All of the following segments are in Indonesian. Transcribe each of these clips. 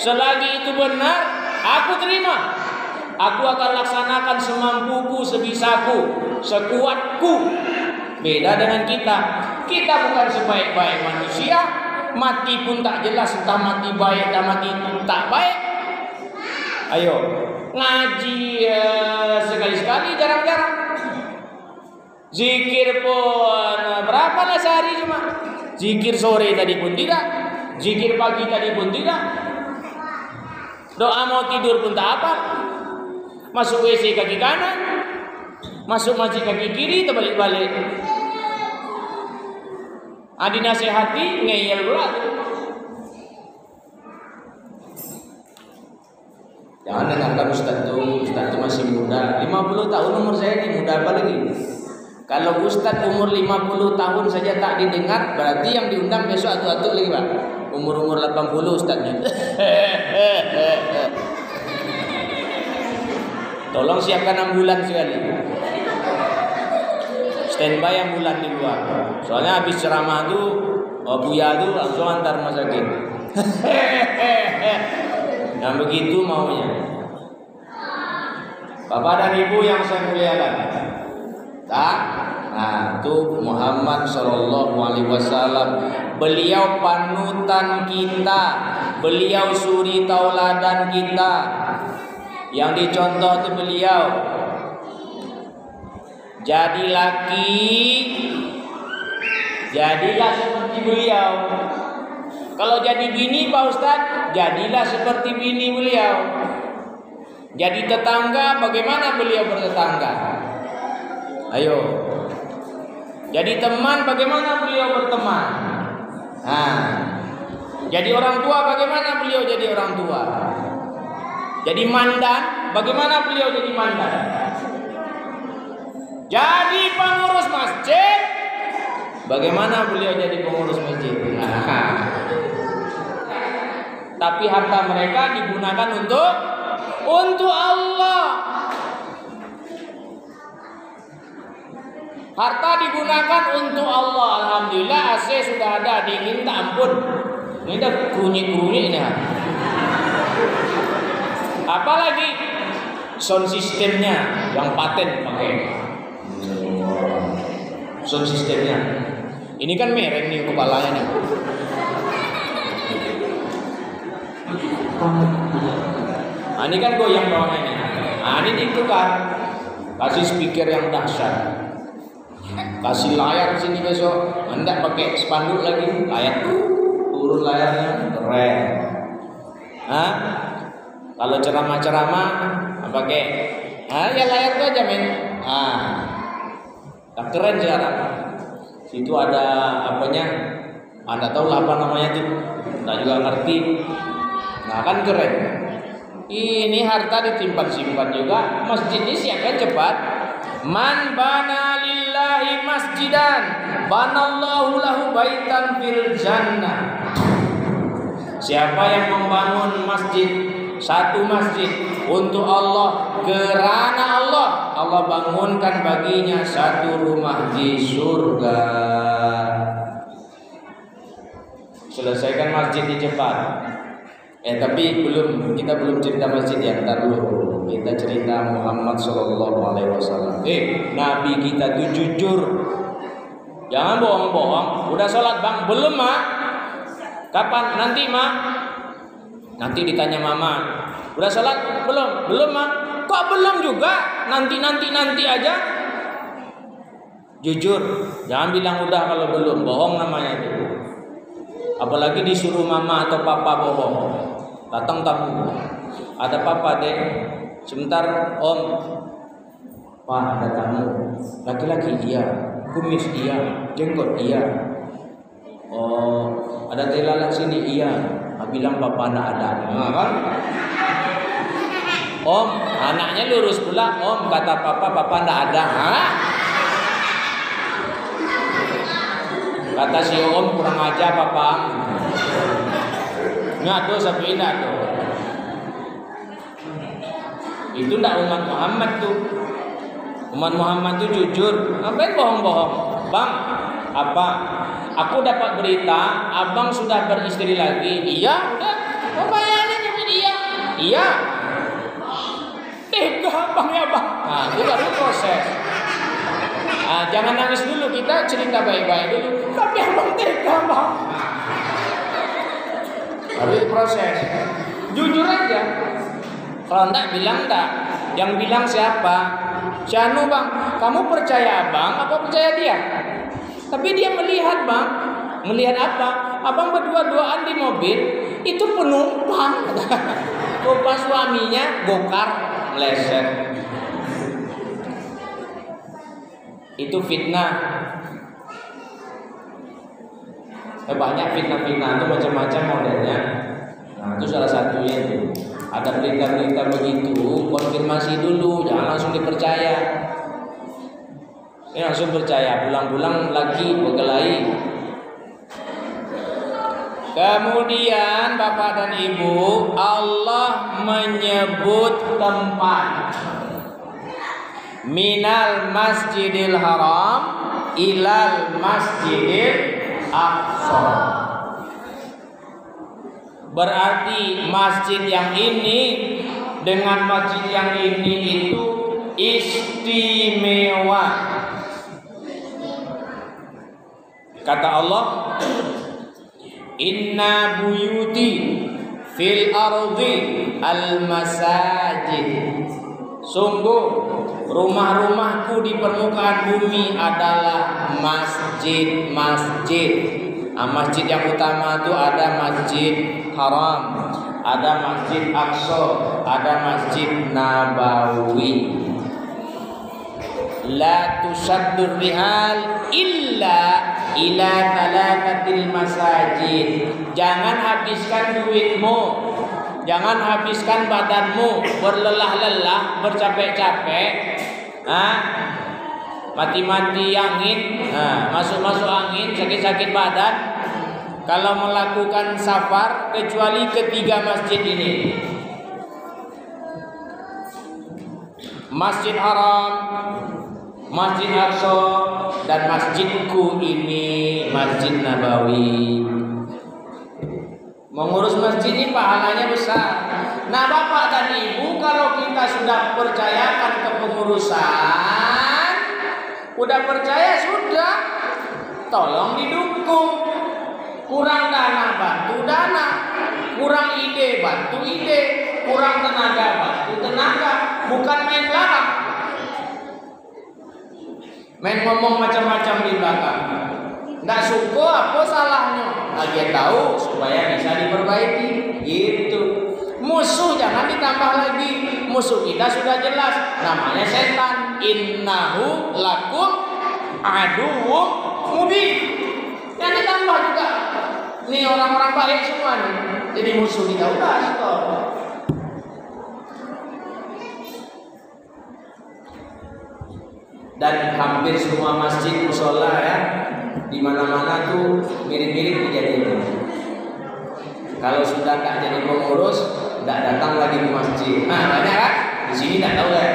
selagi itu benar, aku terima. Aku akan laksanakan semampuku, sebisaku, sekuatku. Beda dengan kita. Kita bukan sebaik-baik manusia. Mati pun tak jelas, entah mati baik dan mati tak baik. Ayo, ngaji sekali-sekali, jarang-jarang. Zikir pun berapa lah sehari cuma. Zikir sore tadi pun tidak, zikir pagi tadi pun tidak. Doa mau tidur pun tak apa. Masuk WC kaki kanan, masuk masjid kaki kiri, terbalik-balik. Adi nasihati ngeyel pula. Jangan dengarkan Ustaz tuh masih muda. 50 tahun umur saya ini, muda apa lagi? Kalau Ustaz umur 50 tahun saja tak didengar, berarti yang diundang besok atu-atu lagi, Pak. Umur 80 Ustaznya. Tolong siapkan ambulan sekali. Standby ambulan di luar. Soalnya habis ceramah tuh, Buya tuh langsung antar rumah sakit. Nah begitu maunya. Bapak dan Ibu yang saya muliakan. Tak? Nah, itu Muhammad Sallallahu Alaihi Wasallam. Beliau panutan kita, beliau suri tauladan kita. Yang dicontoh itu beliau. Jadi laki, jadilah seperti beliau. Kalau jadi bini Pak Ustadz, jadilah seperti bini beliau. Jadi tetangga, bagaimana beliau bertetangga? Ayo. Jadi teman, bagaimana beliau berteman? Nah, jadi orang tua, bagaimana beliau jadi orang tua? Jadi mandan, bagaimana beliau jadi mandan? Jadi pengurus masjid, bagaimana beliau jadi pengurus masjid? Nah. Tapi harta mereka digunakan untuk Allah. Harta digunakan untuk Allah. Alhamdulillah AC sudah ada, dingin tak ampun. Ini dah bunyi-bunyi ini. Apalagi sound sistemnya yang paten pakai. Sound sistemnya. Ini kan merek nih kepalanya nih. Nah, ini kan goyang bawahnya nih. Nah, ini ditukar. Kasih speaker yang dahsyat. Kasih layar sini besok. Hendak pakai spanduk lagi. Layar turun layarnya keren. Hah? Kalau ceramah-ceramah pakai ya layar itu aja men. Tak keren sekarang. Situ ada apanya? Anda tahu lah apa namanya tuh? Tak juga ngerti. Nah kan keren. Ini harta ditimpan-simpan juga. Masjid ini siapkan cepat. Man bana lillahi masjidan, banallahu lahu baitan fil jannah. Siapa yang membangun masjid, satu masjid untuk Allah, kerana Allah, Allah bangunkan baginya satu rumah di surga. Selesaikan masjid di cepat. Tapi kita belum cerita masjid ya, ntar dulu. Kita cerita Muhammad Sallallahu Alaihi Wasallam. Nabi kita tuh jujur. Jangan bohong-bohong. Udah sholat bang? Belum mak? Kapan? Nanti mak? Nanti ditanya mama. Udah sholat? Belum? Belum mak? Kok belum juga? Nanti aja. Jujur. Jangan bilang udah kalau belum. Bohong namanya itu. Apalagi disuruh mama atau papa bohong. Datang tamu. Ada papa deh. Sebentar om. Wah ada tamu. Laki-laki iya. Kumis iya. Jenggot iya. Oh ada teh lalat sini iya. Bilang papa tidak ada. Nah, kan? Om anaknya lurus pula. Om kata papa tidak ada. Hah? Kata si om kurang aja papa. Ngado sampai ngado. Itu ndak umat Muhammad tuh. Umat Muhammad tuh jujur. Ngapain bohong-bohong? Bang, apa? Aku dapat berita, abang sudah beristri lagi. Iya, udah. Apa yang Iya. Tega bang ya bang. Nah itu baru proses. Nah, jangan nangis dulu, kita cerita baik-baik dulu. Tapi abang tega bang. Baru proses. Jujur aja. Kalau enggak bilang enggak. Yang bilang siapa? Si Anu bang. Kamu percaya abang apa percaya dia? Tapi dia melihat bang. Melihat apa? Abang berdua-duaan di mobil. Itu penumpang. Pas suaminya bongkar meleset. Itu fitnah. Banyak fitnah-fitnah itu macam-macam modelnya. Nah itu salah satunya itu. Ada berita-berita begitu, konfirmasi dulu, jangan langsung dipercaya. Ini langsung percaya, pulang-pulang lagi berkelahi. Kemudian Bapak dan Ibu, Allah menyebut tempat. Minal Masjidil Haram ilal Masjidil Aqsa. Berarti masjid yang ini dengan masjid yang ini itu istimewa. Kata Allah, Inna buyuti fil ardi al masajid. Sungguh rumah-rumahku di permukaan bumi adalah masjid-masjid. Masjid yang utama itu ada Masjid Haram, ada Masjid Aqsa, ada Masjid Nabawi. La tusaddur rihal illa ila talatatil masajid. Jangan habiskan duitmu, jangan habiskan badanmu berlelah-lelah, bercapek-capek, mati-mati angin, masuk-masuk angin, sakit-sakit badan. Kalau melakukan safar kecuali ketiga masjid ini, Masjid Haram, Masjid Aqsa, dan masjidku ini Masjid Nabawi. Mengurus masjid ini pahalanya besar. Nah Bapak dan Ibu, kalau kita sudah percayakan kepengurusan, udah percaya sudah, tolong didukung. Kurang dana bantu dana, kurang ide bantu ide, kurang tenaga bantu tenaga. Bukan main larang, main ngomong macam-macam di belakang. Nggak suka apa salahnya? Dia tahu supaya bisa diperbaiki. Gitu. Musuh jangan ditambah lagi. Musuh kita sudah jelas, namanya setan. Innahu lakum aduwwum mubin. Yang ditambah juga. Nih orang-orang baik semua nih. Jadi musuh kita udah stop. Dan hampir semua masjid musola ya, di mana-mana tuh mirip-mirip kejadian. Kalau sudah nggak jadi pengurus, nggak datang lagi ke masjid. Nah banyak kan? Di sini nggak tahu ya.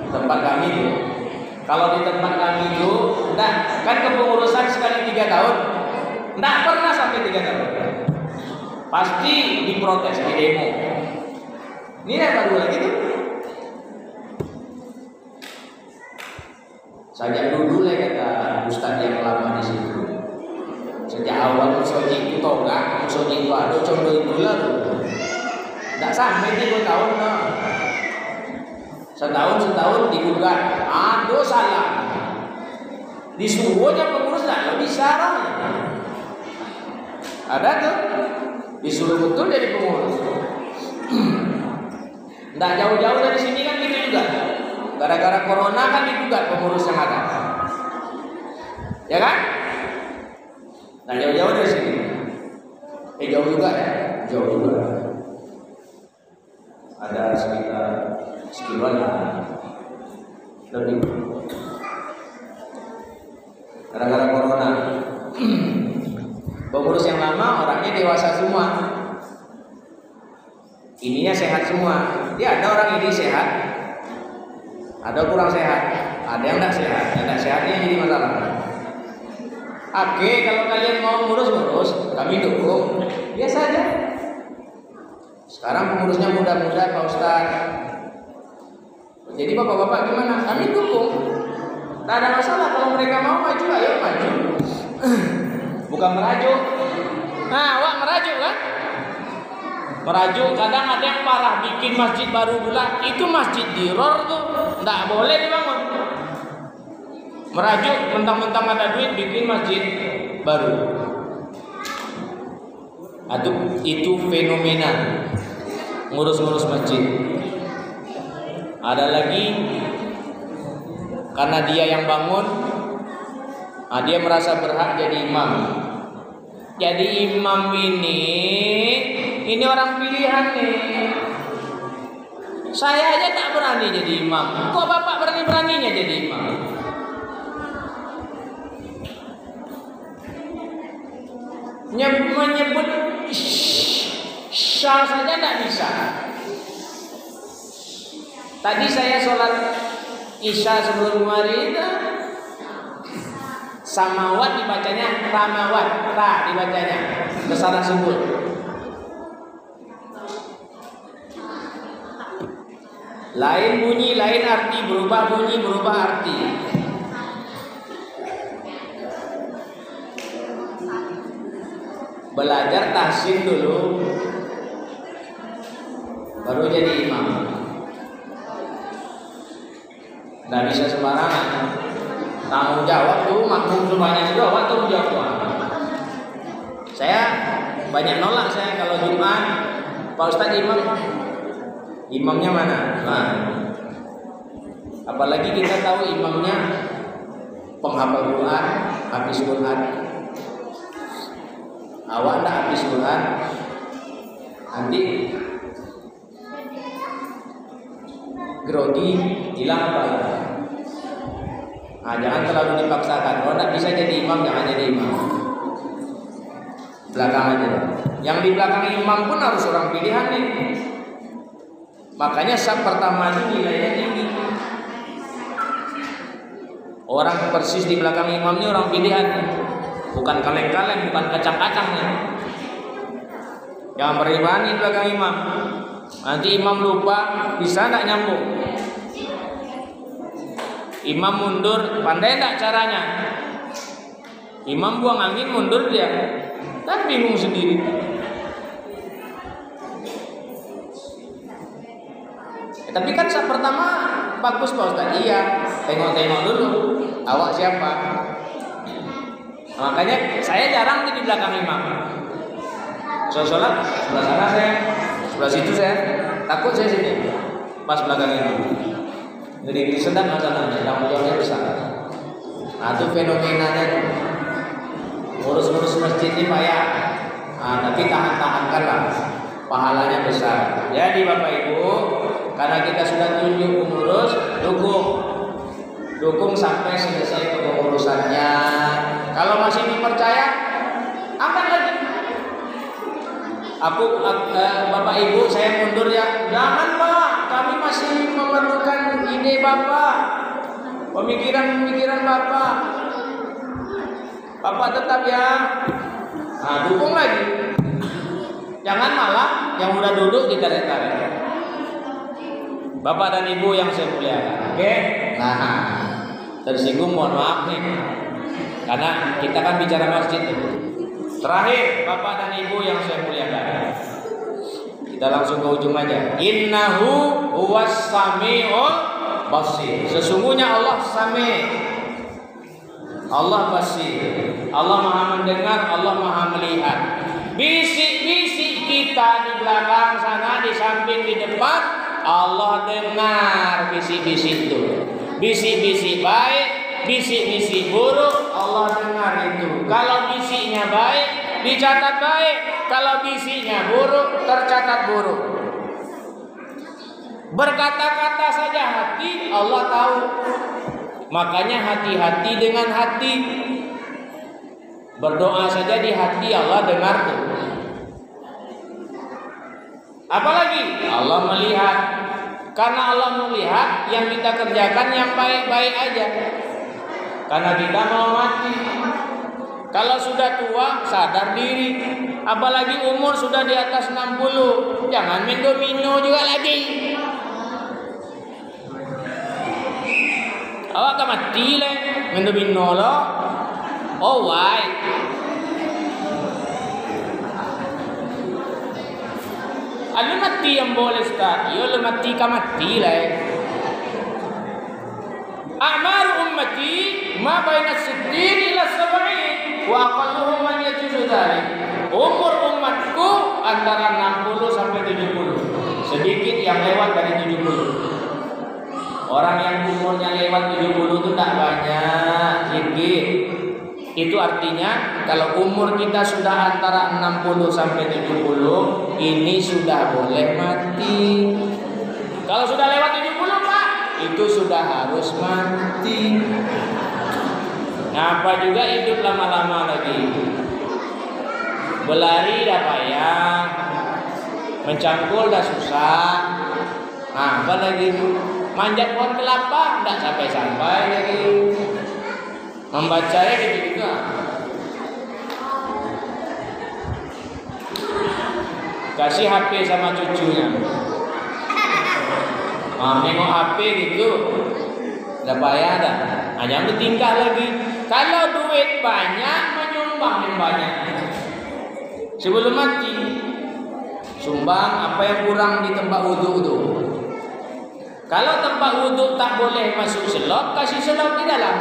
Tempat kami tuh. Kalau di tempat kami tuh, nah kan kepengurusan sekali 3 tahun. Nggak pernah sampai 3 tahun. Pasti diprotes, di demo. Ini yang baru lagi tuh. Sajak dulu lah kata Ustadz yang lama di situ. Sejak awal musoji itu toga, musoji itu ada, contoh itu lah tuh. Nggak sampai 3 tahun lah. Setahun digugat. Aduh salah. Disuruhnya pengurus nggak bisa lah. Ada tuh disuruh betul jadi pengurus. Nggak jauh-jauh dari sini kan gitu juga. Gara-gara corona kan digugat pengurus yang ada, ya kan? Nggak jauh-jauh dari sini. Jauh juga ya, jauh juga. Ada sekitar sekiluan lebih. Gara-gara corona. Pengurus yang lama orangnya dewasa semua, ininya sehat semua. Dia ada orang ini sehat, ada kurang sehat, ada yang tidak sehat. Yang tidak sehatnya jadi masalah. Oke, kalau kalian mau ngurus, kami dukung. Biasa aja. Sekarang pengurusnya muda-muda Pak Ustadz. Jadi bapak-bapak gimana? Kami dukung. Tak ada masalah kalau mereka mau maju, ayo maju. Bukan merajuk. Nah, wak merajuk kan? Merajuk kadang ada yang parah bikin masjid baru pula. Itu masjid diror tuh, nggak boleh dibangun. Merajuk mentang-mentang ada duit bikin masjid baru. Aduh, itu fenomena ngurus-ngurus masjid. Ada lagi karena dia yang bangun, dia merasa berhak jadi imam. Jadi imam ini orang pilihan nih. Saya aja tak berani jadi imam. Kok bapak berani-beraninya jadi imam? Menyebut syah saja tidak bisa. Tadi saya sholat isya sebelum hari itu samawat dibacanya ramawat, ra dibacanya besaran sebut. Lain bunyi, lain arti, berubah bunyi, berubah arti. Belajar tahsin dulu, baru jadi imam. Nggak bisa sembarangan. Tanggung jawab tuh makmum semuanya itu apa tanggung jawab tuh. Saya banyak nolak saya kalau Jumat, Pak Ustadz imamnya mana? Nah, apalagi kita tahu imamnya penghafal Quran, habis Quran. Awak ndak habis Quran, nanti grogi, hilang apa ya? Nah, jangan terlalu dipaksakan. Kalau tidak bisa jadi imam, jangan jadi imam. Belakang aja. Yang di belakang imam pun harus orang pilihan nih. Makanya saf pertama ini nilainya tinggi. Orang persis di belakang imam ini orang pilihan, bukan kaleng-kaleng, bukan kacang-kacang nih. Yang beribadi di belakang imam. Nanti imam lupa, bisa tidak nyambung. Imam mundur, pandai tak caranya? Imam buang angin, mundur dia, kan bingung sendiri. Tapi kan saat pertama bagus Pak Ustaz. Iya, tengok-tengok dulu. Awak siapa? Makanya saya jarang di belakang imam. Sholat sebelah sana saya, sebelah situ saya. Takut saya sini, pas belakang imam. Jadi sedang masalahnya, tanggung jawabnya besar. Nah itu fenomenanya tuh. Ngurus-ngurus masjid ini payah. Nah, tapi tahan-tahankan lah, pahalanya besar. Jadi Bapak Ibu, karena kita sudah tunjuk pengurus, dukung sampai selesai kepengurusannya. Kalau masih dipercaya, angkat lagi. Bapak Ibu, saya mundur ya. Jangan Pak, kami masih memerlukan ide Bapak, pemikiran Bapak. Bapak tetap ya. Nah, dukung lagi. Jangan malah yang udah duduk ditarik-tarik. Bapak dan Ibu yang saya muliakan, oke? Nah, tersinggung mohon maaf nih, karena kita kan bicara masjid. Terakhir, Bapak dan Ibu yang saya muliakan, kita langsung ke ujung aja. Innahu huwas sami'ul basir. Sesungguhnya Allah sami', Allah basir. Allah maha mendengar, Allah maha melihat. Bisik-bisik kita di belakang sana, di samping, di depan, Allah dengar bisik-bisik itu. Bisik-bisik baik, bisik-bisik buruk, Allah dengar itu. Kalau bisiknya baik, dicatat baik. Kalau bisiknya buruk, tercatat buruk. Berkata-kata saja hati, Allah tahu. Makanya hati-hati dengan hati. Berdoa saja di hati, Allah dengar tuh. Apalagi Allah melihat. Karena Allah melihat, yang kita kerjakan yang baik-baik aja. Karena kita mau mati. Kalau sudah tua sadar diri, apalagi umur sudah di atas 60, jangan main domino juga lagi. Awak kan mati le main domino lo. Oh why? Alu mati yang boleh Ustaz. Yo lu mati ka mati lah. A'mar ummati ma baina 60 ila 70 wa aqalluhum man yajuzu dzalik. Umur umatku antara 60 sampai 70. Sedikit yang lewat dari 70. Orang yang umurnya lewat 70 itu tak banyak, sedikit. Itu artinya kalau umur kita sudah antara 60 sampai 70, ini sudah boleh mati. Kalau sudah lewat 70, Pak, itu sudah harus mati. Ngapa juga hidup lama-lama lagi? Berlari dah payah, mencangkul dah susah. Nah, apa lagi? Manjat pohon kelapa tidak sampai-sampai lagi. Membacanya gitu juga. Kasih HP sama cucunya. Nengok HP gitu. Udah payah dah. Hanya bertingkah lagi. Kalau duit banyak, menyumbang yang banyak. Sebelum mati, sumbang apa yang kurang di tempat wudhu itu. Kalau tempat wudhu tak boleh masuk selop, kasih selop di dalam.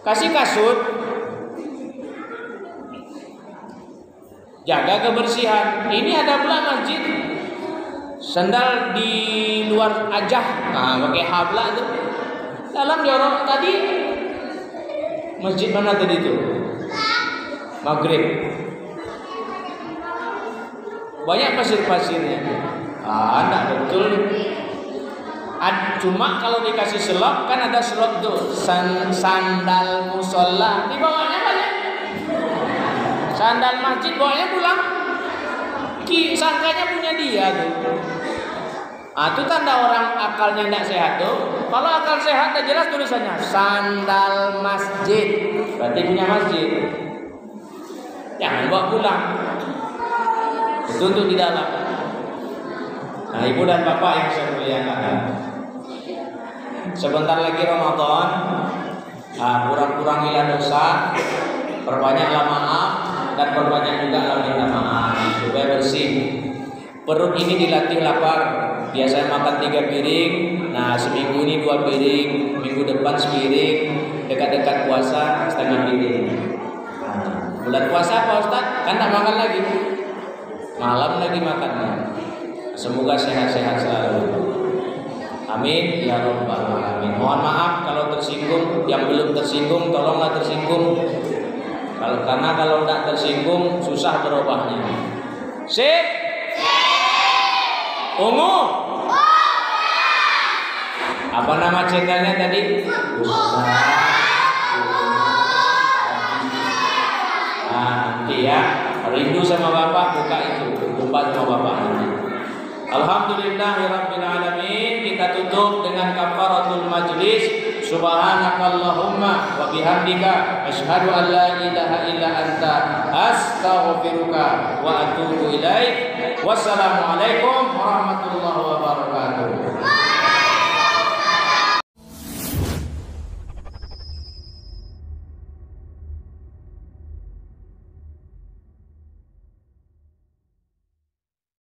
Kasih kasut. Jaga kebersihan. Ini ada pula masjid sandal di luar aja. Nah, pakai habla itu. Dalam jorok tadi. Masjid mana tadi itu? Maghrib. Banyak pasir-pasirnya. Enggak betul. Cuma kalau dikasih selop kan ada selop tuh sandal musola di bawahnya banyak. Sandal masjid bawahnya pulang. Sangkanya punya dia tuh. Itu tanda orang akalnya tidak sehat tuh. Kalau akal sehat dah jelas tulisannya sandal masjid. Berarti punya masjid. Jangan bawa pulang. Itu untuk di dalam. Nah, ibu dan bapak yang saya muliakan, sebentar lagi Ramadan. Kurang-kurangilah dosa, perbanyaklah maaf, dan perbanyak juga minta maaf supaya bersih. Perut ini dilatih lapar. Biasanya makan 3 piring. Nah, seminggu ini 2 piring, minggu depan sepiring, dekat-dekat puasa setengah piring. Bulan puasa Pak Ustaz kan tak makan lagi, malam lagi makannya. Semoga sehat-sehat selalu. Amin ya rabbal alamin. Mohon maaf kalau tersinggung. Yang belum tersinggung tolonglah tersinggung. Karena kalau tidak tersinggung susah berubahnya. Sip. Ungu. Apa nama channelnya tadi? Nanti ya. Rindu sama bapak buka itu. Jumpa sama bapak nanti. Alhamdulillahirabbil alamin. Kita tutup dengan kafaratul majlis. Subhanakallahumma wa bihamdika asyhadu an la ilaha illa anta astaghfiruka wa atubu ilaik. Wassalamualaikum warahmatullahi wabarakatuh.